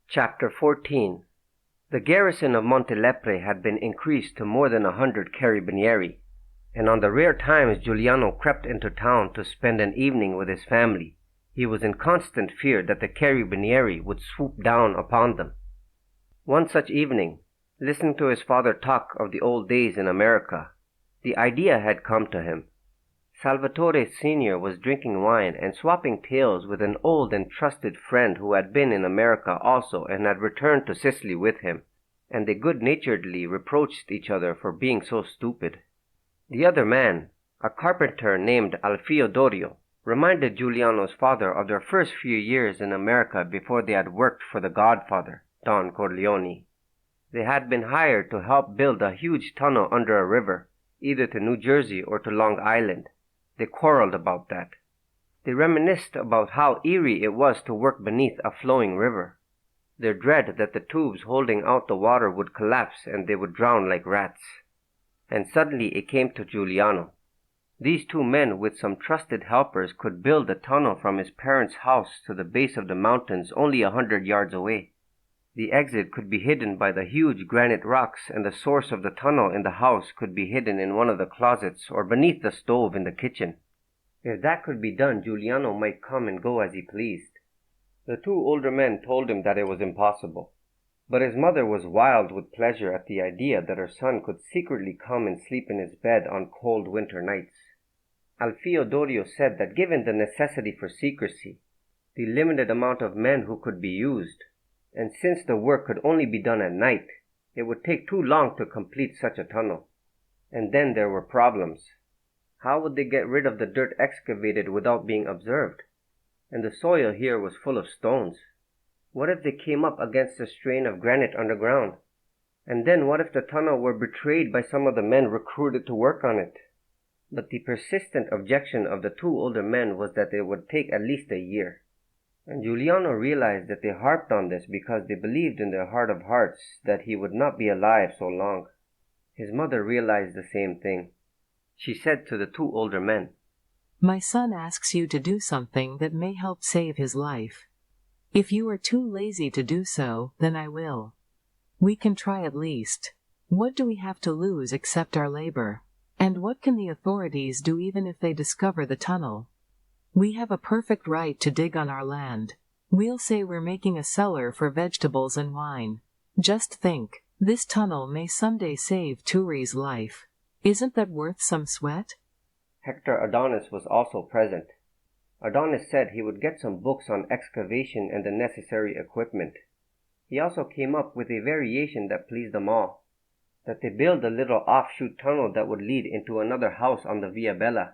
Chapter 14. The garrison of Montelepre had been increased to more than 100 carabinieri, and on the rare times Giuliano crept into town to spend an evening with his family, he was in constant fear that the carabinieri would swoop down upon them. One such evening, listening to his father talk of the old days in America, the idea had come to him. Salvatore Sr. was drinking wine and swapping tales with an old and trusted friend who had been in America also and had returned to Sicily with him, and they good-naturedly reproached each other for being so stupid. The other man, a carpenter named Alfio Dorio, reminded Giuliano's father of their first few years in America before they had worked for the Godfather, Don Corleone. They had been hired to help build a huge tunnel under a river, either to New Jersey or to Long Island. They quarreled about that. They reminisced about how eerie it was to work beneath a flowing river, their dread that the tubes holding out the water would collapse and they would drown like rats. And suddenly it came to Giuliano. These two men with some trusted helpers could build a tunnel from his parents' house to the base of the mountains only 100 yards away. The exit could be hidden by the huge granite rocks, and the source of the tunnel in the house could be hidden in one of the closets or beneath the stove in the kitchen. If that could be done, Giuliano might come and go as he pleased. The two older men told him that it was impossible, but his mother was wild with pleasure at the idea that her son could secretly come and sleep in his bed on cold winter nights. Alfio Dorio said that given the necessity for secrecy, the limited amount of men who could be used, and since the work could only be done at night, it would take too long to complete such a tunnel. And then there were problems. How would they get rid of the dirt excavated without being observed? And the soil here was full of stones. What if they came up against a strain of granite underground? And then what if the tunnel were betrayed by some of the men recruited to work on it? But the persistent objection of the two older men was that it would take at least a year. And Giuliano realized that they harped on this because they believed in their heart of hearts that he would not be alive so long. His mother realized the same thing. She said to the two older men, "My son asks you to do something that may help save his life. If you are too lazy to do so, then I will. We can try at least. What do we have to lose except our labor? And what can the authorities do even if they discover the tunnel? We have a perfect right to dig on our land. We'll say we're making a cellar for vegetables and wine. Just think, this tunnel may someday save Turi's life. Isn't that worth some sweat?" Hector Adonis was also present. Adonis said he would get some books on excavation and the necessary equipment. He also came up with a variation that pleased them all, that they build a little offshoot tunnel that would lead into another house on the Via Bella,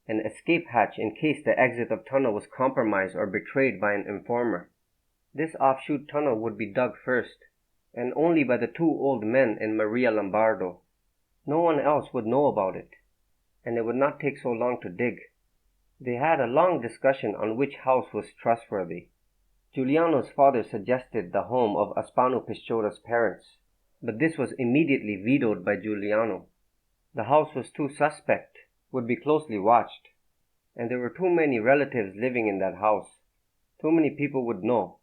an escape hatch in case the exit of tunnel was compromised or betrayed by an informer. This offshoot tunnel would be dug first, and only by the two old men and Maria Lombardo. No one else would know about it, and it would not take so long to dig. They had a long discussion on which house was trustworthy. Giuliano's father suggested the home of Aspano Pisciotta's parents, but this was immediately vetoed by Giuliano. The house was too suspect, would be closely watched, and there were too many relatives living in that house. Too many people would know.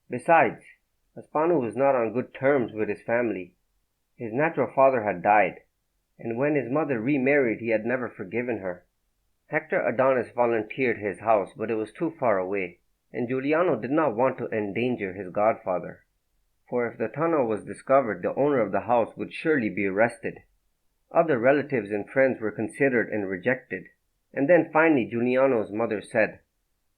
Besides, Aspano was not on good terms with his family. His natural father had died, and when his mother remarried he had never forgiven her. Hector Adonis volunteered his house, but it was too far away, and Giuliano did not want to endanger his godfather, for if the tunnel was discovered, the owner of the house would surely be arrested. Other relatives and friends were considered and rejected, and then finally Giuliano's mother said,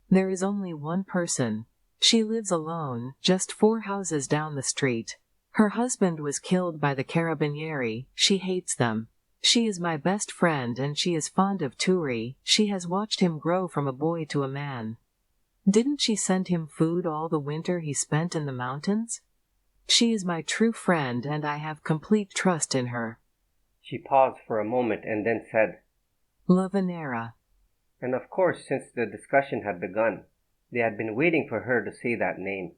"There is only one person. She lives alone, just 4 houses down the street. Her husband was killed by the carabinieri. She hates them. She is my best friend and she is fond of Turi. She has watched him grow from a boy to a man. Didn't she send him food all the winter he spent in the mountains? She is my true friend and I have complete trust in her." She paused for a moment and then said, "La Venera." And of course, since the discussion had begun, they had been waiting for her to say that name.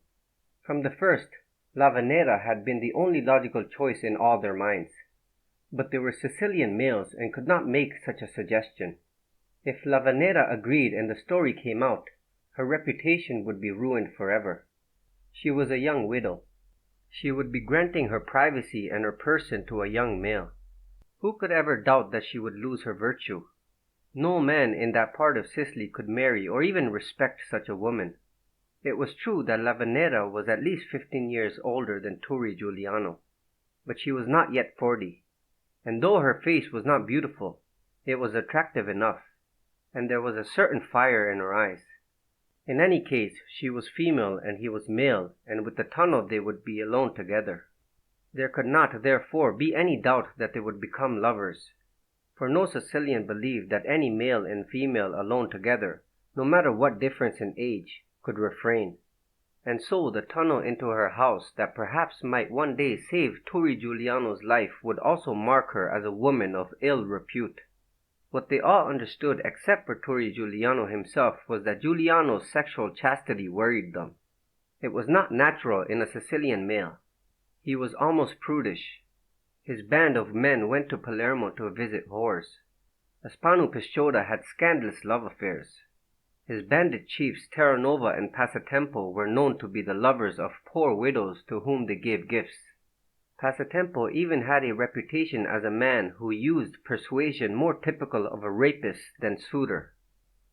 From the first, La Venera had been the only logical choice in all their minds. But they were Sicilian males and could not make such a suggestion. If La Venera agreed and the story came out, her reputation would be ruined forever. She was a young widow. She would be granting her privacy and her person to a young male. Who could ever doubt that she would lose her virtue? No man in that part of Sicily could marry or even respect such a woman. It was true that Lavanera was at least 15 years older than Turi Giuliano, but she was not yet 40, and though her face was not beautiful, it was attractive enough, and there was a certain fire in her eyes. In any case, she was female and he was male, and with the tunnel they would be alone together. There could not, therefore, be any doubt that they would become lovers, for no Sicilian believed that any male and female alone together, no matter what difference in age, could refrain. And so the tunnel into her house that perhaps might one day save Turi Giuliano's life would also mark her as a woman of ill repute. What they all understood except for Turi Giuliano himself was that Giuliano's sexual chastity worried them. It was not natural in a Sicilian male. He was almost prudish. His band of men went to Palermo to visit whores. Aspano Pisciotta had scandalous love affairs. His bandit chiefs Terranova and Passatempo were known to be the lovers of poor widows to whom they gave gifts. Passatempo even had a reputation as a man who used persuasion more typical of a rapist than suitor,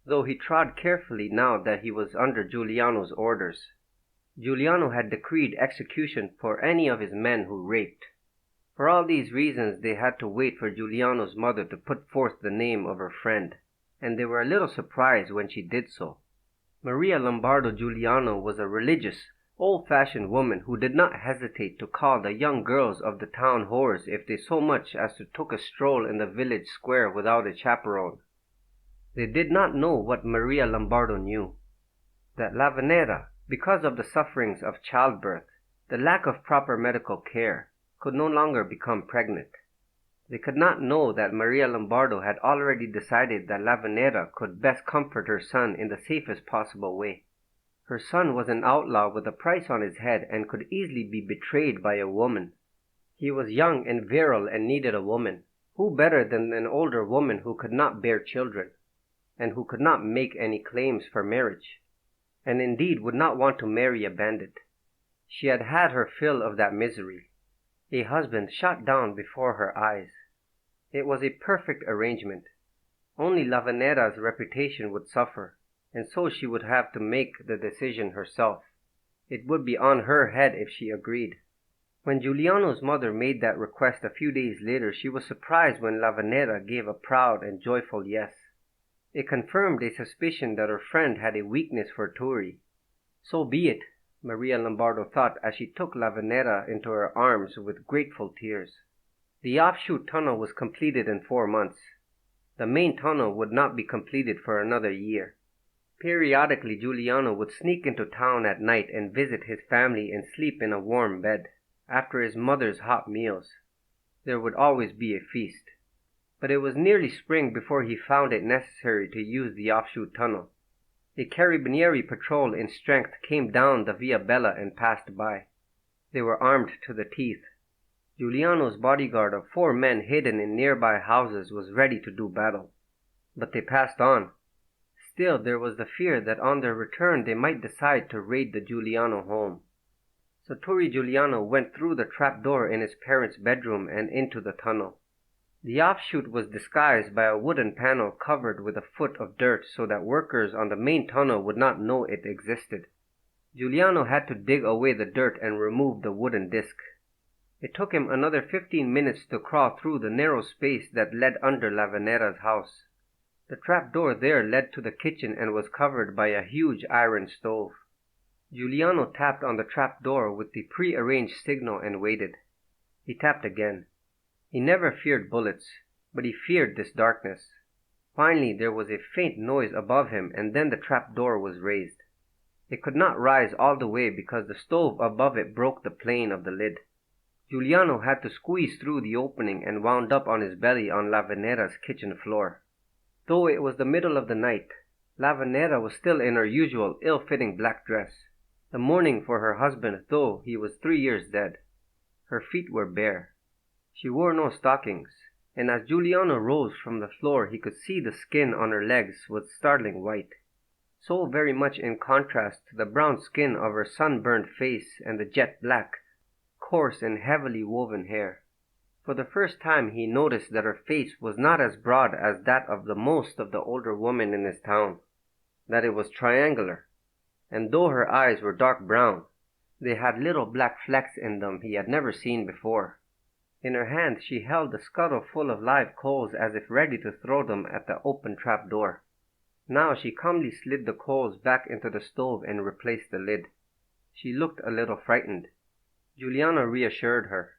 though he trod carefully now that he was under Giuliano's orders. Giuliano had decreed execution for any of his men who raped. For all these reasons they had to wait for Giuliano's mother to put forth the name of her friend, and they were a little surprised when she did so. Maria Lombardo Giuliano was a religious, old-fashioned woman who did not hesitate to call the young girls of the town whores if they so much as to took a stroll in the village square without a chaperone. They did not know what Maria Lombardo knew, that Lavanera, because of the sufferings of childbirth, the lack of proper medical care, could no longer become pregnant. They could not know that Maria Lombardo had already decided that Lavanera could best comfort her son in the safest possible way. Her son was an outlaw with a price on his head and could easily be betrayed by a woman. He was young and virile and needed a woman. Who better than an older woman who could not bear children, and who could not make any claims for marriage, and indeed would not want to marry a bandit? She had had her fill of that misery. A husband shot down before her eyes. It was a perfect arrangement. Only Lavanera's reputation would suffer, and so she would have to make the decision herself. It would be on her head if she agreed. When Giuliano's mother made that request a few days later, she was surprised when Lavanera gave a proud and joyful yes. It confirmed a suspicion that her friend had a weakness for Turi. So be it, Maria Lombardo thought as she took Lavanera into her arms with grateful tears. The offshoot tunnel was completed in 4 months. The main tunnel would not be completed for another year. Periodically, Giuliano would sneak into town at night and visit his family and sleep in a warm bed, after his mother's hot meals. There would always be a feast. But it was nearly spring before he found it necessary to use the offshoot tunnel. A carabinieri patrol in strength came down the Via Bella and passed by. They were armed to the teeth. Giuliano's bodyguard of 4 men hidden in nearby houses was ready to do battle. But they passed on. Still, there was the fear that on their return they might decide to raid the Giuliano home. So Turi Giuliano went through the trap door in his parents' bedroom and into the tunnel. The offshoot was disguised by a wooden panel covered with a foot of dirt so that workers on the main tunnel would not know it existed. Giuliano had to dig away the dirt and remove the wooden disc. It took him another 15 minutes to crawl through the narrow space that led under Lavanera's house. The trap door there led to the kitchen and was covered by a huge iron stove. Giuliano tapped on the trap door with the pre-arranged signal and waited. He tapped again. He never feared bullets, but he feared this darkness. Finally, there was a faint noise above him, and then the trap door was raised. It could not rise all the way because the stove above it broke the plane of the lid. Giuliano had to squeeze through the opening and wound up on his belly on Lavanera's kitchen floor. Though it was the middle of the night, Lavanera was still in her usual ill-fitting black dress, the mourning for her husband though he was 3 years dead. Her feet were bare. She wore no stockings, and as Giuliano rose from the floor he could see the skin on her legs was startling white. so very much in contrast to the brown skin of her sunburned face and the jet black, coarse and heavily woven hair. For the first time he noticed that her face was not as broad as that of the most of the older women in his town, that it was triangular, and though her eyes were dark brown, they had little black flecks in them he had never seen before. In her hand she held a scuttle full of live coals as if ready to throw them at the open trap door. Now she calmly slid the coals back into the stove and replaced the lid. She looked a little frightened. Giuliano reassured her.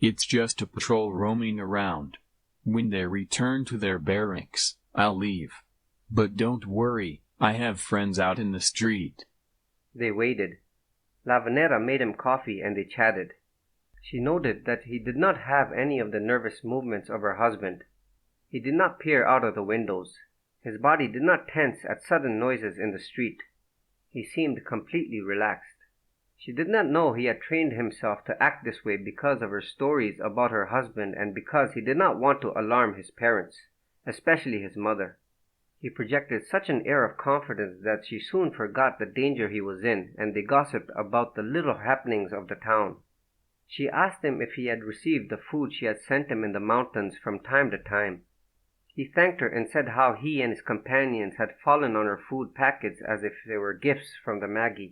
It's just a patrol roaming around. When they return to their barracks, I'll leave. But don't worry, I have friends out in the street. They waited. Lavanera made him coffee and they chatted. She noted that he did not have any of the nervous movements of her husband. He did not peer out of the windows. His body did not tense at sudden noises in the street. He seemed completely relaxed. She did not know he had trained himself to act this way because of her stories about her husband and because he did not want to alarm his parents, especially his mother. He projected such an air of confidence that she soon forgot the danger he was in, and they gossiped about the little happenings of the town. She asked him if he had received the food she had sent him in the mountains from time to time. He thanked her and said how he and his companions had fallen on her food packets as if they were gifts from the Magi,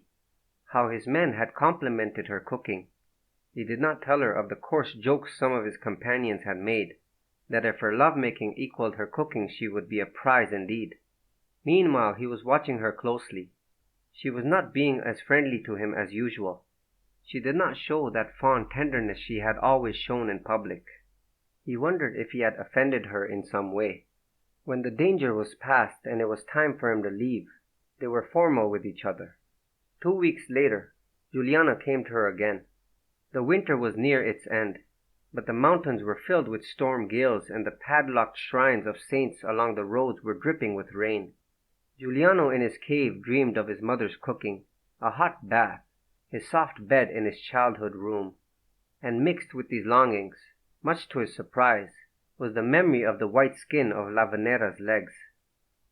how his men had complimented her cooking. He did not tell her of the coarse jokes some of his companions had made, that if her lovemaking equaled her cooking she would be a prize indeed. Meanwhile he was watching her closely. She was not being as friendly to him as usual. She did not show that fond tenderness she had always shown in public. He wondered if he had offended her in some way. When the danger was past and it was time for him to leave, they were formal with each other. 2 weeks later, Giuliano came to her again. The winter was near its end, but the mountains were filled with storm gales and the padlocked shrines of saints along the roads were dripping with rain. Giuliano in his cave dreamed of his mother's cooking, a hot bath, his soft bed in his childhood room, and mixed with these longings, much to his surprise, was the memory of the white skin of Lavanera's legs.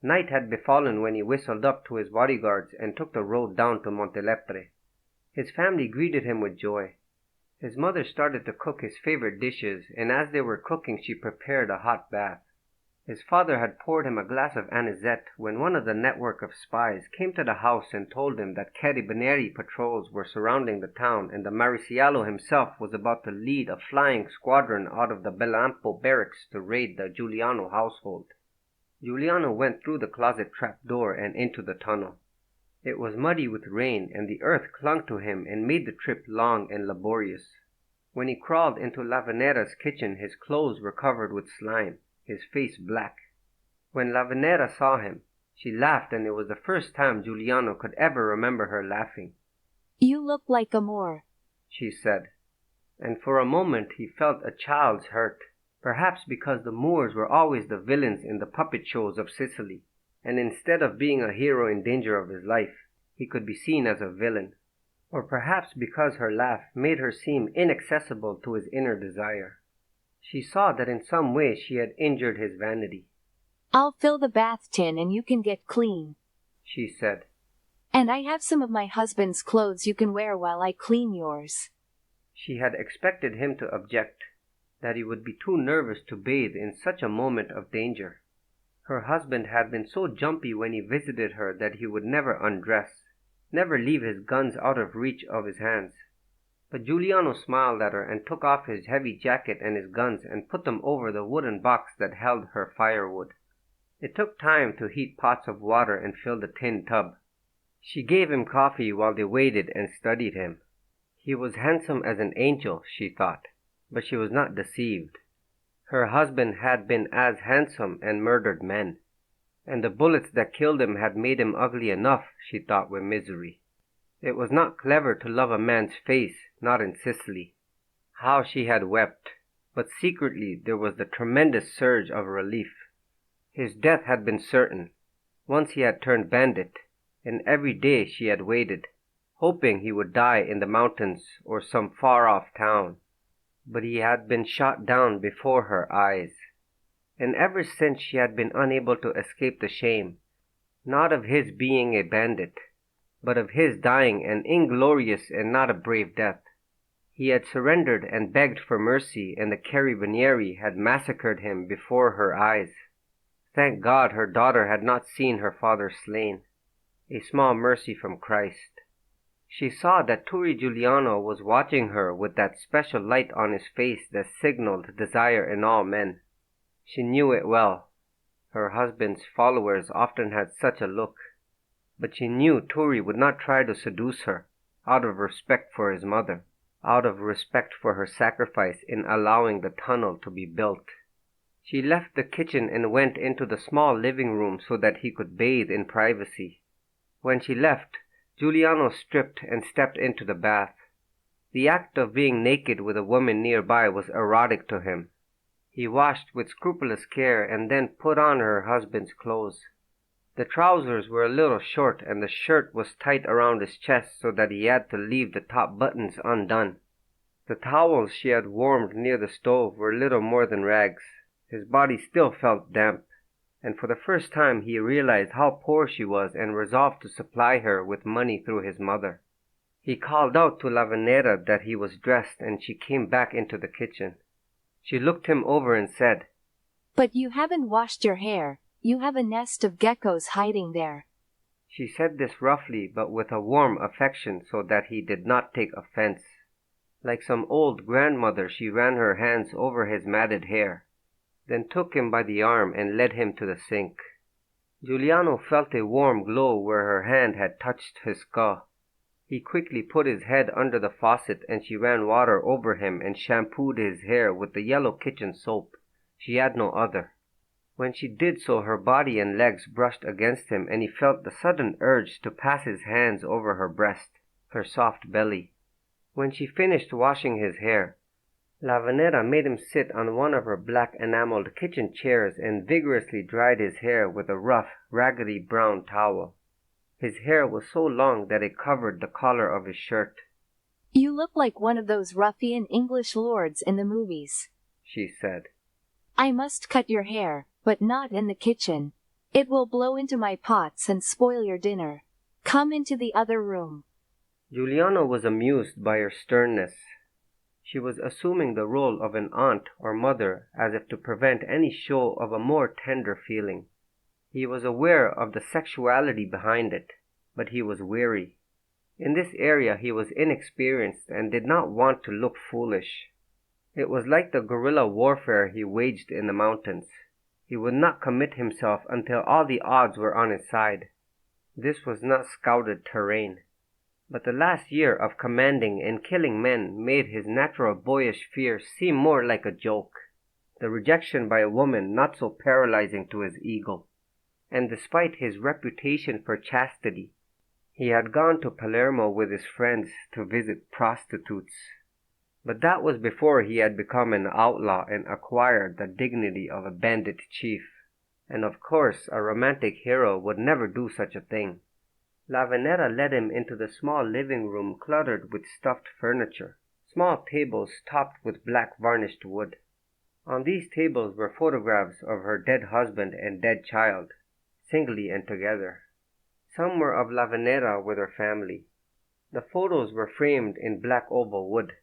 Night had befallen when he whistled up to his bodyguards and took the road down to Montelepre. His family greeted him with joy. His mother started to cook his favorite dishes, and as they were cooking she prepared a hot bath. His father had poured him a glass of anisette when one of the network of spies came to the house and told him that Carabinieri patrols were surrounding the town and the Mariciallo himself was about to lead a flying squadron out of the Bellampo barracks to raid the Giuliano household. Giuliano went through the closet trap door and into the tunnel. It was muddy with rain and the earth clung to him and made the trip long and laborious. When he crawled into Lavanera's kitchen his clothes were covered with slime, his face black. When Lavanera saw him, she laughed, and it was the first time Giuliano could ever remember her laughing. "You look like a Moor," she said, and for a moment he felt a child's hurt, perhaps because the Moors were always the villains in the puppet shows of Sicily, and instead of being a hero in danger of his life, he could be seen as a villain, or perhaps because her laugh made her seem inaccessible to his inner desire. She saw that in some way she had injured his vanity. "I'll fill the bath tin and you can get clean," she said. "And I have some of my husband's clothes you can wear while I clean yours." She had expected him to object, that he would be too nervous to bathe in such a moment of danger. Her husband had been so jumpy when he visited her that he would never undress, never leave his guns out of reach of his hands. But Giuliano smiled at her and took off his heavy jacket and his guns and put them over the wooden box that held her firewood. It took time to heat pots of water and fill the tin tub. She gave him coffee while they waited and studied him. He was handsome as an angel, she thought, but she was not deceived. Her husband had been as handsome and murdered men, and the bullets that killed him had made him ugly enough, she thought with misery. It was not clever to love a man's face, not in Sicily. How she had wept, but secretly there was the tremendous surge of relief. His death had been certain. Once he had turned bandit, and every day she had waited, hoping he would die in the mountains or some far-off town. But he had been shot down before her eyes. And ever since she had been unable to escape the shame, not of his being a bandit, but of his dying an inglorious and not a brave death. He had surrendered and begged for mercy, and the carabinieri had massacred him before her eyes. Thank God her daughter had not seen her father slain. A small mercy from Christ. She saw that Turi Giuliano was watching her with that special light on his face that signaled desire in all men. She knew it well. Her husband's followers often had such a look. But she knew Turi would not try to seduce her, out of respect for his mother, out of respect for her sacrifice in allowing the tunnel to be built. She left the kitchen and went into the small living room so that he could bathe in privacy. When she left, Giuliano stripped and stepped into the bath. The act of being naked with a woman nearby was erotic to him. He washed with scrupulous care and then put on her husband's clothes. The trousers were a little short and the shirt was tight around his chest so that he had to leave the top buttons undone. The towels she had warmed near the stove were little more than rags. His body still felt damp, and for the first time he realized how poor she was and resolved to supply her with money through his mother. He called out to Lavanera that he was dressed, and she came back into the kitchen. She looked him over and said, "But you haven't washed your hair. You have a nest of geckos hiding there." She said this roughly but with a warm affection so that he did not take offense. Like some old grandmother she ran her hands over his matted hair, then took him by the arm and led him to the sink. Giuliano felt a warm glow where her hand had touched his skull. He quickly put his head under the faucet and she ran water over him and shampooed his hair with the yellow kitchen soap. She had no other. When she did so, her body and legs brushed against him and he felt the sudden urge to pass his hands over her breast, her soft belly. When she finished washing his hair, Lavanera made him sit on one of her black enameled kitchen chairs and vigorously dried his hair with a rough, raggedy brown towel. His hair was so long that it covered the collar of his shirt. "You look like one of those ruffian English lords in the movies," she said. "I must cut your hair, but not in the kitchen. It will blow into my pots and spoil your dinner. Come into the other room." Giuliano was amused by her sternness. She was assuming the role of an aunt or mother as if to prevent any show of a more tender feeling. He was aware of the sexuality behind it, but he was weary. In this area he was inexperienced and did not want to look foolish. It was like the guerrilla warfare he waged in the mountains. He would not commit himself until all the odds were on his side. This was not scouted terrain. But the last year of commanding and killing men made his natural boyish fear seem more like a joke, the rejection by a woman not so paralyzing to his ego. And despite his reputation for chastity, he had gone to Palermo with his friends to visit prostitutes. But that was before he had become an outlaw and acquired the dignity of a bandit chief. And of course a romantic hero would never do such a thing. Lavanera led him into the small living room cluttered with stuffed furniture, small tables topped with black varnished wood. On these tables were photographs of her dead husband and dead child, singly and together. Some were of Lavanera with her family. The photos were framed in black oval wood,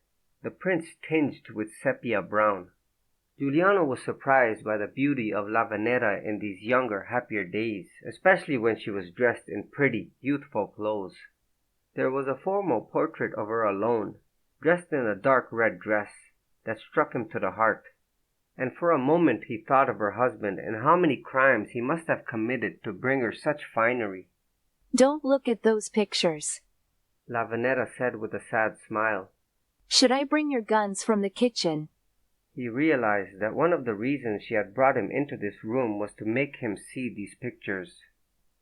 the prints tinged with sepia brown. Giuliano was surprised by the beauty of Lavanera in these younger, happier days, especially when she was dressed in pretty, youthful clothes. There was a formal portrait of her alone, dressed in a dark red dress, that struck him to the heart. And for a moment he thought of her husband and how many crimes he must have committed to bring her such finery. "Don't look at those pictures," Lavanera said with a sad smile. "Should I bring your guns from the kitchen?" He realized that one of the reasons she had brought him into this room was to make him see these pictures.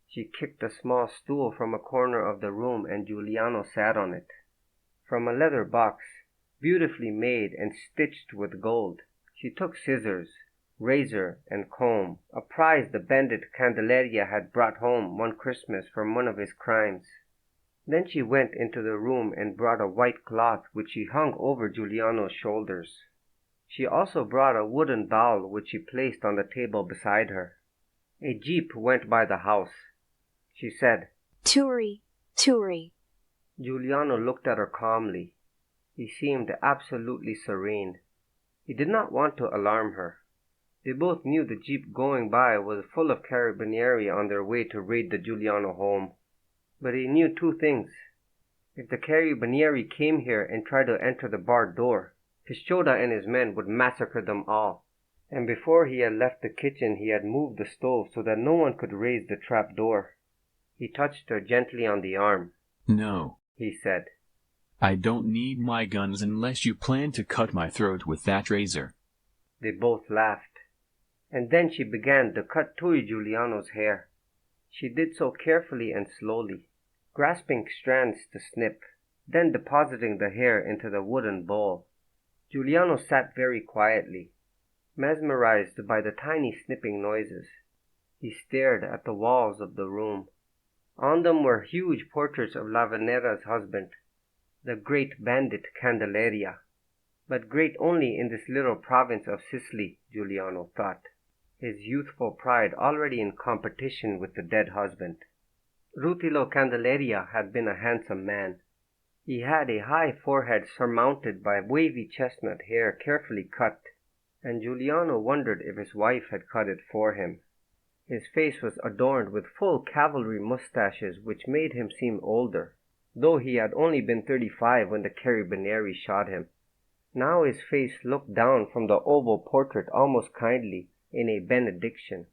She kicked a small stool from a corner of the room and Giuliano sat on it. From a leather box, beautifully made and stitched with gold, she took scissors, razor, and comb, a prize the bandit Candelaria had brought home one Christmas from one of his crimes. Then she went into the room and brought a white cloth which she hung over Giuliano's shoulders. She also brought a wooden bowl which she placed on the table beside her. A jeep went by the house. She said, Turi, Turi. Giuliano looked at her calmly. He seemed absolutely serene. He did not want to alarm her. They both knew the jeep going by was full of carabinieri on their way to raid the Giuliano home. But he knew two things. If the carabinieri came here and tried to enter the barred door, Pisciotta and his men would massacre them all. And before he had left the kitchen, he had moved the stove so that no one could raise the trap door. He touched her gently on the arm. No, He said. I don't need my guns unless you plan to cut my throat with that razor. They both laughed. And then she began to cut Tui Giuliano's hair. She did so carefully and slowly, grasping strands to snip, then depositing the hair into the wooden bowl. Giuliano sat very quietly, mesmerized by the tiny snipping noises. He stared at the walls of the room. On them were huge portraits of Lavanera's husband, the great bandit Candelaria, but great only in this little province of Sicily, Giuliano thought, his youthful pride already in competition with the dead husband. Rutilo Candelaria had been a handsome man. He had a high forehead surmounted by wavy chestnut hair carefully cut, and Giuliano wondered if his wife had cut it for him. His face was adorned with full cavalry mustaches which made him seem older, though he had only been 35 when the carabinieri shot him. Now his face looked down from the oval portrait almost kindly, in a benediction.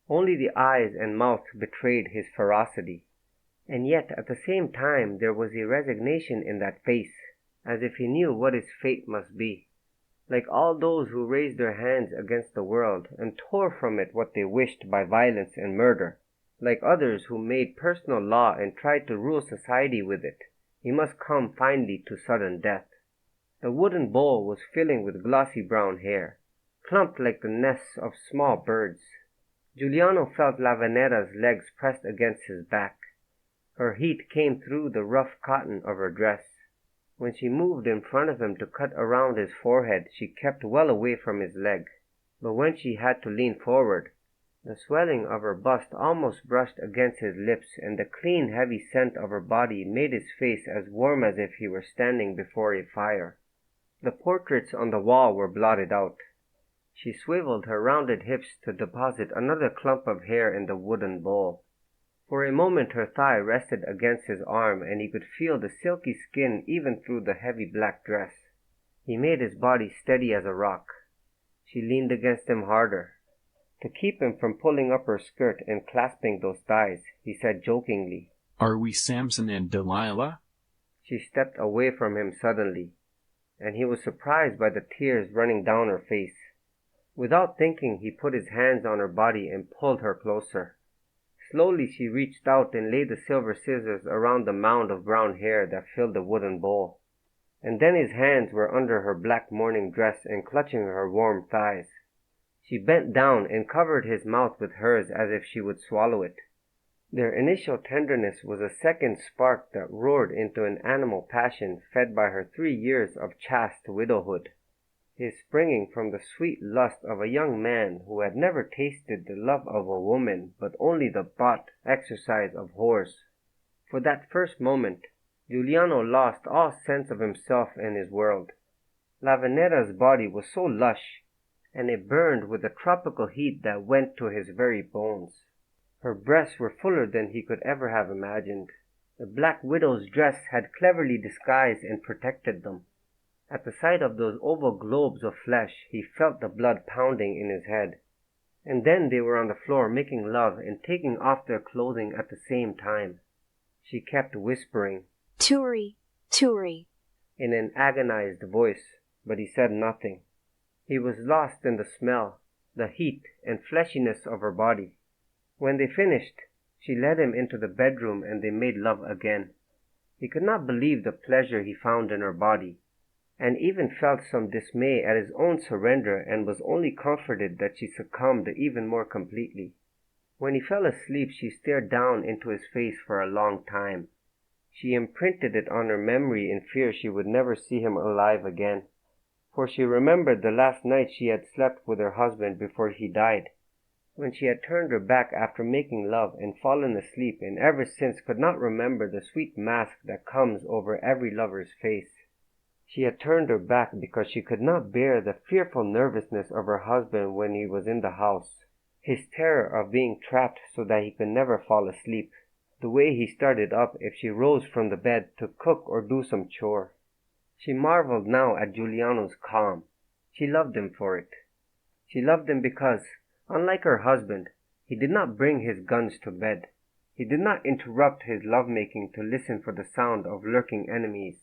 Only the eyes and mouth betrayed his ferocity. And yet at the same time there was a resignation in that face, as if he knew what his fate must be. Like all those who raised their hands against the world and tore from it what they wished by violence and murder, like others who made personal law and tried to rule society with it, he must come finally to sudden death. The wooden bowl was filling with glossy brown hair, clumped like the nests of small birds. Giuliano felt Lavanera's legs pressed against his back. Her heat came through the rough cotton of her dress. When she moved in front of him to cut around his forehead, she kept well away from his leg. But when she had to lean forward, the swelling of her bust almost brushed against his lips, and the clean, heavy scent of her body made his face as warm as if he were standing before a fire. The portraits on the wall were blotted out. She swiveled her rounded hips to deposit another clump of hair in the wooden bowl. For a moment her thigh rested against his arm, and he could feel the silky skin even through the heavy black dress. He made his body steady as a rock. She leaned against him harder. To keep him from pulling up her skirt and clasping those thighs, he said jokingly, Are we Samson and Delilah? She stepped away from him suddenly, and he was surprised by the tears running down her face. Without thinking, he put his hands on her body and pulled her closer. Slowly she reached out and laid the silver scissors around the mound of brown hair that filled the wooden bowl. And then his hands were under her black morning dress and clutching her warm thighs. She bent down and covered his mouth with hers as if she would swallow it. Their initial tenderness was a second spark that roared into an animal passion fed by her 3 years of chaste widowhood. His springing from the sweet lust of a young man who had never tasted the love of a woman, but only the bought exercise of whores. For that first moment, Giuliano lost all sense of himself and his world. Lavanera's body was so lush, and it burned with a tropical heat that went to his very bones. Her breasts were fuller than he could ever have imagined. The black widow's dress had cleverly disguised and protected them. At the sight of those oval globes of flesh, he felt the blood pounding in his head. And then they were on the floor making love and taking off their clothing at the same time. She kept whispering, Turi, Turi, in an agonized voice, but he said nothing. He was lost in the smell, the heat and fleshiness of her body. When they finished, she led him into the bedroom and they made love again. He could not believe the pleasure he found in her body, and even felt some dismay at his own surrender, and was only comforted that she succumbed even more completely. When he fell asleep, she stared down into his face for a long time. She imprinted it on her memory in fear she would never see him alive again, for she remembered the last night she had slept with her husband before he died. when she had turned her back after making love and fallen asleep, and ever since could not remember the sweet mask that comes over every lover's face. She had turned her back because she could not bear the fearful nervousness of her husband when he was in the house, his terror of being trapped so that he could never fall asleep, the way he started up if she rose from the bed to cook or do some chore. She marveled now at Giuliano's calm. She loved him for it. She loved him because, unlike her husband, he did not bring his guns to bed. He did not interrupt his lovemaking to listen for the sound of lurking enemies.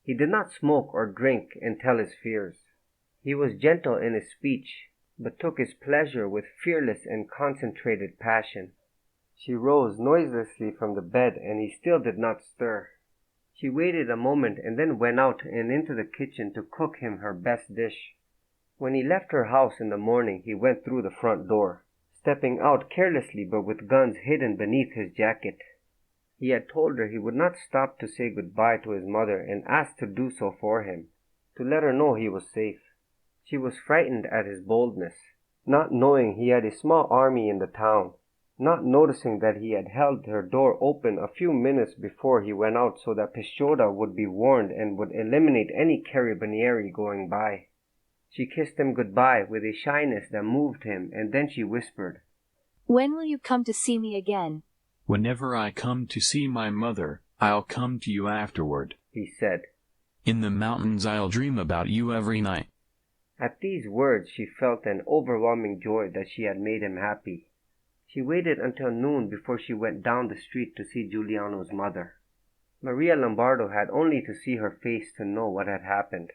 He did not smoke or drink and tell his fears. He was gentle in his speech, but took his pleasure with fearless and concentrated passion. She rose noiselessly from the bed, and he still did not stir. She waited a moment and then went out and into the kitchen to cook him her best dish. When he left her house in the morning, he went through the front door, stepping out carelessly but with guns hidden beneath his jacket. He had told her he would not stop to say goodbye to his mother and asked to do so for him, to let her know he was safe. She was frightened at his boldness, not knowing he had a small army in the town, not noticing that he had held her door open a few minutes before he went out so that Pisciotta would be warned and would eliminate any carabinieri going by. She kissed him goodbye with a shyness that moved him, and then she whispered, "When will you come to see me again?" "Whenever I come to see my mother, I'll come to you afterward," he said. "In the mountains I'll dream about you every night." At these words she felt an overwhelming joy that she had made him happy. She waited until noon before she went down the street to see Giuliano's mother. Maria Lombardo had only to see her face to know what had happened.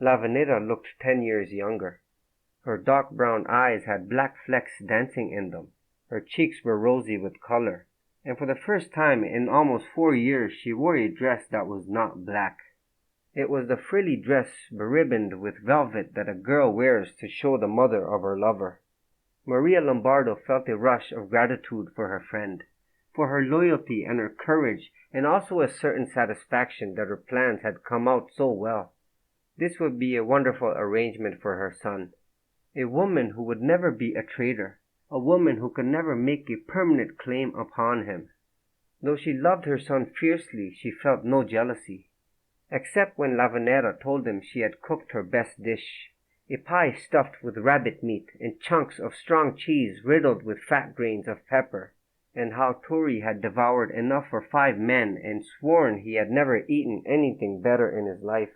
Lavanera looked 10 years younger. Her dark brown eyes had black flecks dancing in them. Her cheeks were rosy with color, and for the first time in almost 4 years she wore a dress that was not black. It was the frilly dress beribboned with velvet that a girl wears to show the mother of her lover. Maria Lombardo felt a rush of gratitude for her friend, for her loyalty and her courage, and also a certain satisfaction that her plans had come out so well. This would be a wonderful arrangement for her son. A woman who would never be a traitor, a woman who could never make a permanent claim upon him. Though she loved her son fiercely, she felt no jealousy, except when Lavanera told him she had cooked her best dish, a pie stuffed with rabbit meat and chunks of strong cheese riddled with fat grains of pepper, and how Turi had devoured enough for 5 men and sworn he had never eaten anything better in his life.